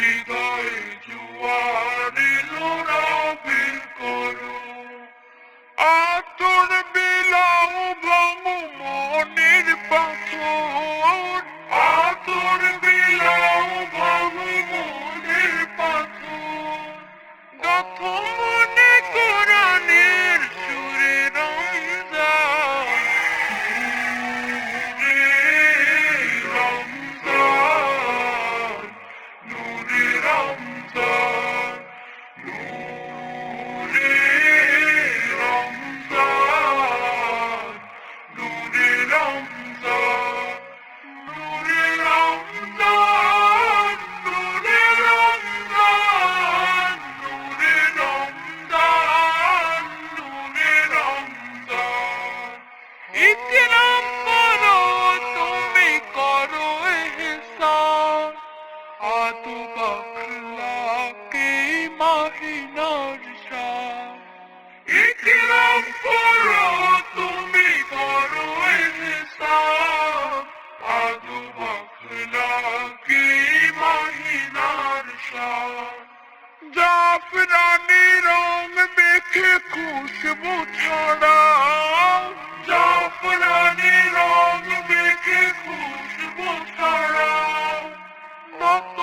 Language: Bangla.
হৃদয়ে জোয়ার এলো রবের করো। আতর বিলাও ভাঙো মনের পাথর, আতর বিলাও ভাঙো মনের পাথর। গাথো মনে কোরআনের সুরে রমজান, নূরে রমজান, নূরে রমজান, নূরে রমজান, নূরে রমজান, নূরে রমজান, নূরে রমজান, নূরে রমজান। ইকরাম করো তুমি করো ইহসান, আদব আখলাকে মাহিনার শান। ইকরাম করো তুমি করো ইহসান, আদব আখলাকে মাহিনার শান। জাফরানি রং মেখে খুশবু ছড়াও, জাফরানি রং মেখে খুশবু ছড়াও। নত